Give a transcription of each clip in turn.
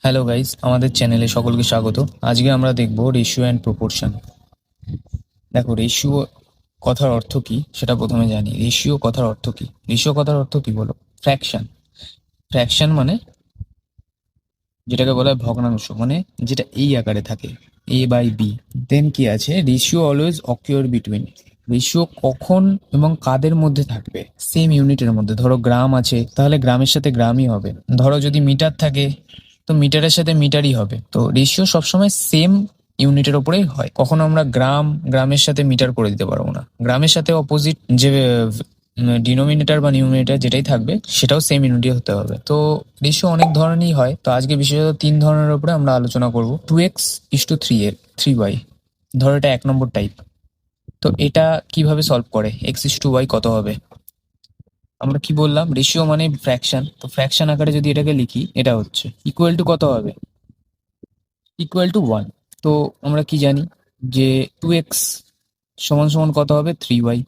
Hello guys, আমাদের চ্যানেলে সকলকে স্বাগত। আজকে আমরা দেখব রেশিও অ্যান্ড প্রপোর্শন। দেখো, রেশিও কথার অর্থ কি সেটা প্রথমে জানি। রেশিও কথার অর্থ কি? রেশিও কথার অর্থ কি বলো? ফ্র্যাকশন। ফ্র্যাকশন মানে যেটাকে বলা হয় ভগ্নাংশ, মানে যেটা এই আকারে থাকে, এ বাই বি। দেন কি আছে? Ratio always occur between. Ratio কখন এবং কাদের মধ্যে থাকবে? সেম ইউনিটের মধ্যে। ধরো গ্রাম আছে, তাহলে গ্রামের সাথে গ্রামই হবে। ধরো যদি মিটার থাকে, তো মিটারের সাথে মিটারই হবে। তো রেশিও সবসময় সেম ইউনিটের ওপরেই হয়। কখনো আমরা গ্রামের সাথে মিটার করে দিতে পারবো না। গ্রামের সাথে অপোজিট যে ডিনোমিনেটর বা নিউমিনেটর যেটাই থাকবে সেটাও সেম ইউনিটই হতে হবে। তো রেশিও অনেক ধরনেরই হয়। তো আজকে বিশেষত 3 ধরনের উপরে আমরা আলোচনা করব। 2x:3y। ধরো এটা 1 নম্বর টাইপ। তো এটা কিভাবে সলভ করে? x:y কত হবে? আমরা কি বললাম? রেশিও মানে ফ্র্যাকশন। তো ফ্র্যাকশন আকারে যদি এটাকে লিখি, এটা হচ্ছে ইকুয়াল টু কত হবে? Equal to 1। তো আমরা কি জানি যে 2x সমান সমান কত হবে? 3y।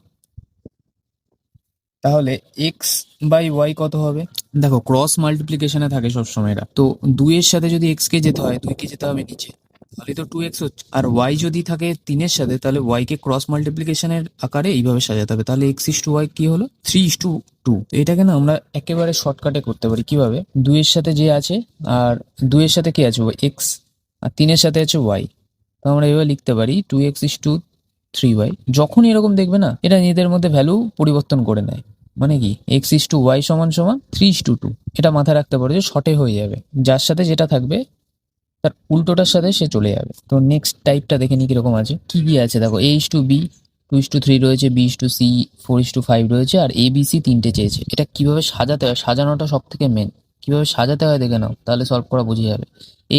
তাহলে এক্স বাই ওয়াই কত হবে? দেখো, ক্রস মাল্টিপ্লিকেশনে থাকে সবসময় এরা। তো 2 এর সাথে যদি এক্স কে যেতে হয়, 2 কে যেতে হবে নিচে, তাহলে তো 2x হচ্ছে। আর ওয়াই যদি থাকে 3-এর সাথে, তাহলে ওয়াই কে ক্রস মাল্টিপ্লিকেশনের আকারে এইভাবে সাজাতে হবে। তাহলে x:y কি হলো? 3:2। এটাকে না আমরা একেবারে শর্টকাটে করতে পারি। কিভাবে? 2 এর সাথে যে আছে, আর 2 এর সাথে কি আছে? এক্স। আর 3-এর সাথে আছে ওয়াই। তো আমরা এভাবে লিখতে পারি 2x:3y। যখনই এরকম দেখবে না, এটা নিজেদের মধ্যে ভ্যালু পরিবর্তন করে নেয়। মানে কি? x:y সমান সমান 3:2। এটা মাথায় রাখতে পারো যে শর্টে হয়ে যাবে, যার সাথে যেটা থাকবে তার উল্টোটার সাথে সে চলে যাবে। তো নেক্সট টাইপটা দেখে নি কিরকম আছে। কি কি আছে দেখো, a:b, 2:3 রয়েছে, b:c, 4:5 রয়েছে, আর a b c তিনটে চেয়েছে। এটা কিভাবে সাজাতে হয়, সাজানোটা সব থেকে মেন। কিভাবে সাজাতে হয় দেখে নাও, তাহলে সলভ করা বুঝে যাবে।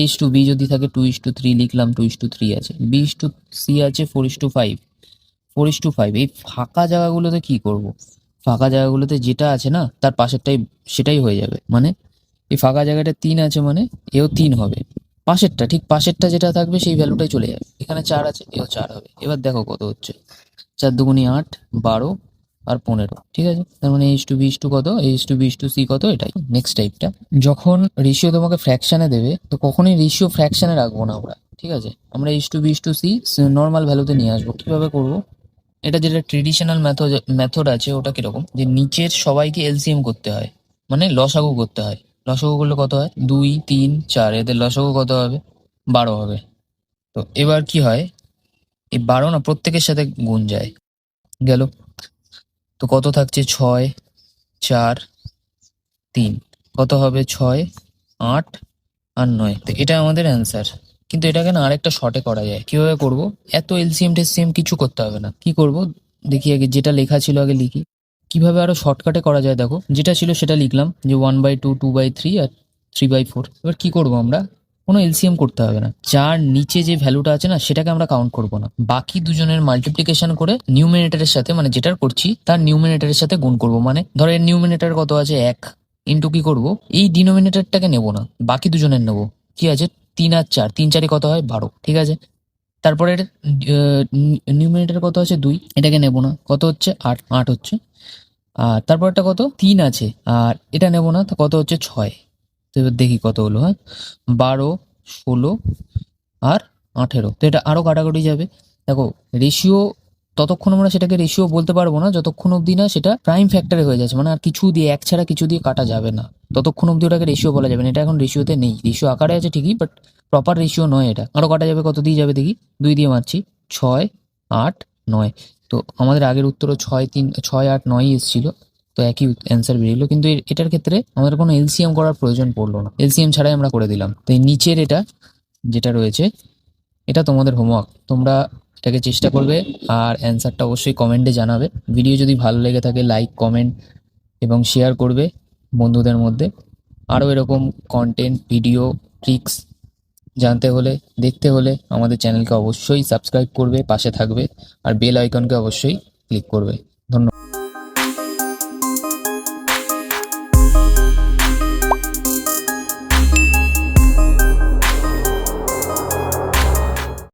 a:b যদি থাকে 2:3 লিখলাম, 2:3 আছে, b:c আছে 4:5। 4:5 এই ফাঁকা জায়গাগুলোতে কি করব? ফাঁকা জায়গাগুলোতে যেটা আছে না তার পাশেরটাই সেটাই হয়ে যাবে। মানে এই ফাঁকা জায়গাটা 3 আছে, মানে এও 3 হবে। পাশেরটা, ঠিক পাশেরটা যেটা থাকবে সেই ভ্যালুটাই চলে যাবে। এখানে 4 আছে, এও 4 হবে। এবার দেখো কত হচ্ছে। 4 দুগুণি 8, 12 আর 15। ঠিক আছে, তার মানে h2b কত? h2b/c কত? এটাই। নেক্সট টাইপটা, যখন রেশিও তোমাকে ফ্র্যাকশনে দেবে, তো কখনোই রেশিও ফ্র্যাকশনে রাখবো না আমরা। ঠিক আছে, আমরা h2b/c নর্মাল ভ্যালুতে নিয়ে আসবো। কিভাবে করব? এটা যেটা ট্রেডিশনাল মেথড আছে, ওটা কিরকম, যে নিচের সবাইকে এলসিএম করতে হয়, মানে লসাগু করতে হয়। লসাগু করলে কত হয়? 2, 3, 4, এদের লসাগু কত হবে? 12 হবে। তো এবার কি হয়, এই 12 না প্রত্যেকের সাথে গুণ যায়। গেল। তো কত থাকছে? 6, 4, 3। কত হবে? 6, 8 আর 9। তো এটা আমাদের অ্যান্সার। কিন্তু এটাকে না আরেকটা শর্টে করা যায়। কিভাবে করব? এত এলসিএম টেলসিএম কিছু করতে হবে না। কি করব দেখি, আগে যেটা লেখা ছিল আগে লিখি। কিভাবে আরো শর্টকাটে করা যায় দেখো, যেটা ছিল সেটা লিখলাম, যে 1/2, 2/3 আর 3/4। এবার কি করব আমরা? কোনো এলসিএম করতে হবে না। যার নিচে যে ভ্যালুটা আছে না সেটাকে আমরা কাউন্ট করব না। বাকি দুজনের মাল্টিপ্লিকেশন করে নিউমিনেটরের সাথে, মানে যেটার করছি তার নিউমিনেটরের সাথে গুণ করব। মানে ধরো এর নিউমিনেটর কত আছে? 1, ইন্টু কি করব, এই ডিনোমিনেটরটাকে নেব না, বাকি দুজনের নেব। কি আছে? 3 আর 4, 3 4 কত হয়? 12। ঠিক আছে, তারপরে নিউমিনেটর কত আছে? 2, এটাকে নেব না। কত হচ্ছে? 8, 8 হচ্ছে। আর তারপরটা কত? 3 আছে, আর এটা নেব না, তো কত হচ্ছে? 6। তো এবার দেখি কত হলো। হ্যাঁ, 12, 16 আর 18। তো এটা আরো কাটাকুটি যাবে। দেখো, রেশিও ততক্ষণ আমরা সেটাকে রেশিও বলতে পারবো না যতক্ষণ অবধি না সেটা প্রাইম ফ্যাক্টরে হয়ে যাচ্ছে, মানে আর কিছু দিয়ে, এক ছাড়া কিছু দিয়ে কাটা যাবে না। ততক্ষণ অবধি ওটাকে রেশিও বলা যাবে না। এটা এখন রেশিওতে নেই, রেশিও আকারে আছে ঠিকই, বাট প্রপার রেশিও নয় এটা। আরো কাটা যাবে। কত দিয়ে যাবে দেখি? 2 দিয়ে মারছি। 6, 8, 9। তো আমাদের আগের উত্তরও 6, 3, 6, 8, 9 এসেছিল। তো একই অ্যান্সার বেরিয়েলো। কিন্তু এটার ক্ষেত্রে আমাদের কোনো এলসিএম করার প্রয়োজন পড়লো না, এলসিএম ছাড়াই আমরা করে দিলাম। তো এই নিচের এটা যেটা রয়েছে, এটা তোমাদের হোমওয়ার্ক। তোমরা এটাকে চেষ্টা করবে, আর অ্যান্সারটা অবশ্যই কমেন্টে জানাবে। ভিডিও যদি ভালো লেগে থাকে লাইক, কমেন্ট এবং শেয়ার করবে বন্ধুদের মধ্যে। আরও এরকম কন্টেন্ট, ভিডিও, ট্রিক্স জানতে হলে, দেখতে হলে আমাদের চ্যানেলকে অবশ্যই সাবস্ক্রাইব করবে, পাশে থাকবে, আর বেল আইকনকে অবশ্যই ক্লিক করবে। ধন্যবাদ।